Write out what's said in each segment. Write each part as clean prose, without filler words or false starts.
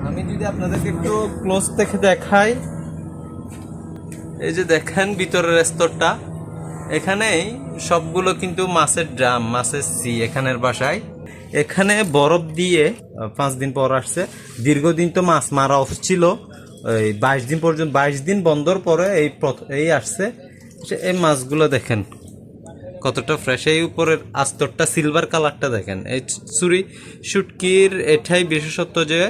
আমি যদি আপনাদেরকে একটু ক্লোজ থেকে দেখাই, এই যে দেখেন ভিতরের স্তরটা, এখানেই সবগুলো কিন্তু মাছের ড্রাম, মাছের সি এখানের বাসায়। এখানে বরফ দিয়ে 5 দিন পর আসছে। দীর্ঘদিন তো মাছ মারা অফ ছিল, এই 22 দিন পর্যন্ত, 22 দিন বন্ধর পরে এই আসছে। এই মাছগুলো দেখেন কতটা ফ্রেশ। এই উপরের আস্তরটা সিলভার কালারটা দেখেন। এই চুরি শুটকির এটাই বিশেষত্ব যে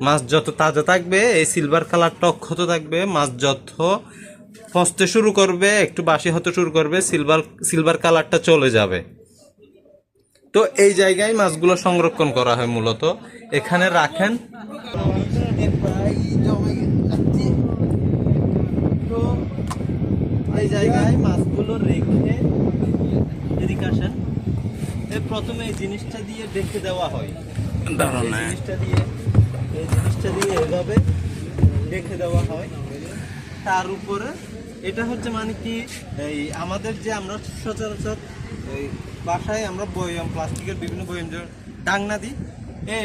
মাছ যত তাজা থাকবে এই সিলভার কালারটা অক্ষত থাকবে। মাছ যত পচতে শুরু করবে, একটু বাসি হতে শুরু করবে, সিলভার কালারটা চলে যাবে। তো এই জায়গায় মাছগুলো সংরক্ষণ করা হয় মূলত, এখানে রাখেন। তো এই জায়গায় মাছগুলো রেখে এদিকে আসেন। প্রথমে এই জিনিসটা দিয়ে রেখে দেওয়া হয়, এই জিনিসটা দিয়ে এভাবে রেখে দেওয়া হয়। তার উপরে এটা হচ্ছে মানে কি, এই আমাদের যে আমরা সচরাচর এই বাসায় আমরা বয়ম, প্লাস্টিকের বিভিন্ন বয়ম যে ডাংনা দিই,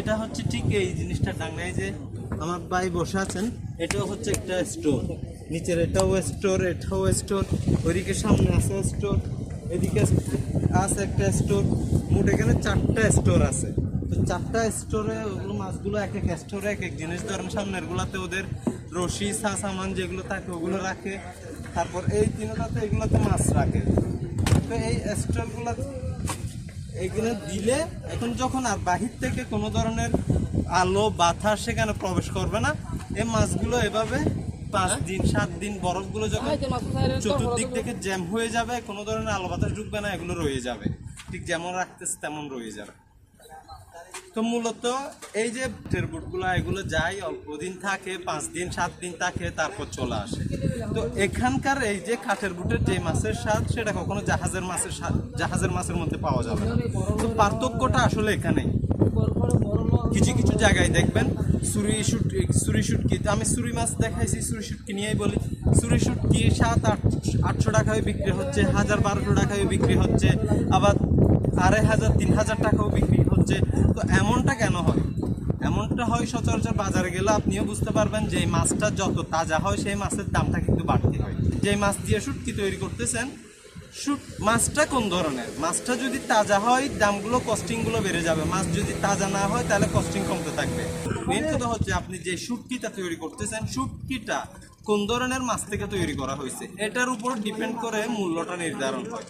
এটা হচ্ছে ঠিক এই জিনিসটা ডাংনা। এই যে আমার ভাই বসে আছেন, এটাও হচ্ছে একটা স্টোর। নিচের এটাও স্টোর, এটাও স্টোর, ওইদিকে সামনে আছে স্টোর, এদিকে আছে একটা স্টোর। মোট এখানে 4টা স্টোর আছে। তো 4টা স্টোরে ওগুলো মাছগুলো এক এক স্টোরে এক এক জিনিস। ধরেন সামনের গুলাতে ওদের রশি সামান যেগুলো থাকে ওগুলো রাখে, তারপর এই তিনটাতে এগুলোতে মাছ রাখে। তো এই স্টোরগুলো এগুলো দিলে এখন যখন আর বাহির থেকে কোনো ধরনের আলো বাতাস সেখানে প্রবেশ করবে না, এই মাছগুলো এভাবে 5 দিন 7 দিন বরফগুলো যখন চতুর্দিক থেকে জ্যাম হয়ে যাবে, কোনো ধরনের আলো বাতাস ঢুকবে না, এগুলো রয়ে যাবে ঠিক যেমন রাখতেছে তেমন রয়ে যাবে। তো মূলত এই যে বুটগুলো এগুলো যায় অল্প দিন থাকে, 5 দিন 7 দিন থাকে, তারপর চলে আসে। তো এখানকার এই যে কাঠের বুটের যে মাছের স্বাদ সেটা কখনো জাহাজের মাছের মধ্যে পাওয়া যাবে না। তো পার্থক্যটা আসলে এখানেই। কিছু কিছু জায়গায় দেখবেন সুরি শুটকি, আমি সুরি মাছ দেখাইছি, সুরি শুটকি নিয়েই বলি। সুরি শুটকি 700-800 টাকায় বিক্রি হচ্ছে, 1000-1200 টাকায় বিক্রি হচ্ছে, আবার 2500-3000 টাকাও বিক্রি হচ্ছে। তো এমনটা কেন হয়? এমনটা হয় সচরাচর বাজারে গেলে আপনিও বুঝতে পারবেন যে এই মাছটা যত তাজা হয় সেই মাছের দামটা কিন্তু বাড়তি হয়। যে মাছ দিয়ে শুটকি তৈরি করতেছেন, মাছটা কোন ধরনের, মাছটা যদি তাজা হয় দামগুলো কস্টিংগুলো বেড়ে যাবে, মাছ যদি তাজা না হয় তাহলে কস্টিং কমতে থাকবে। মেন কথা হচ্ছে আপনি যে শুটকিটা তৈরি করতেছেন, শুটকিটা কোন ধরনের মাছ থেকে তৈরি করা হয়েছে এটার উপর ডিপেন্ড করে মূল্যটা নির্ধারণ হয়।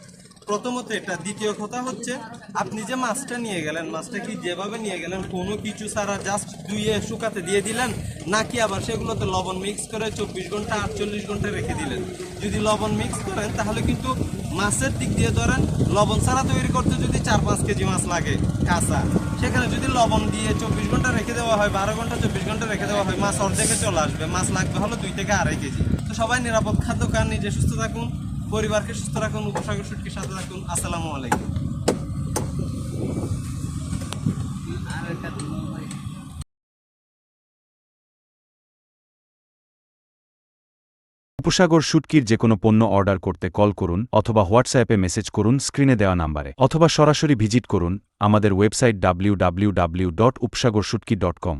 প্রথমত এটা। দ্বিতীয় কথা হচ্ছে আপনি যে মাছটা নিয়ে গেলেন, মাছটা কি যেভাবে নিয়ে গেলেন কোনো কিছু ছাড়া জাস্ট ধুয়ে শুকাতে দিয়ে দিলেন, নাকি আবার সেগুলোতে লবণ মিক্স করে 24 ঘন্টা 48 ঘন্টা রেখে দিলেন। যদি লবণ মিক্স করেন তাহলে কিন্তু মাছের দিক দিয়ে ধরেন লবণ ছাড়া তৈরি করতে যদি 4-5 কেজি মাছ লাগে কাঁচা, সেখানে যদি লবণ দিয়ে 24 ঘন্টা রেখে দেওয়া হয়, 12 ঘন্টা 24 ঘন্টা রেখে দেওয়া হয়, মাছ অর্ধেকে চলে আসবে। মাছ লাগবে হলো 2 থেকে 2.5 কেজি। তো সবাই নিরাপদ খাদ্য খান, নিজে সুস্থ থাকুন, পরিবারকে সুস্থ রাখুন, উপসাগর শুটকির সাথে থাকুন। আসসালামু আলাইকুম। উপসাগর শুটকির যেকোনো পণ্য অর্ডার করতে কল করুন অথবা হোয়াটসঅ্যাপে মেসেজ করুন স্ক্রিনে দেওয়া নাম্বারে, অথবা সরাসরি ভিজিট করুন আমাদের ওয়েবসাইট www.upsagorsutki.com।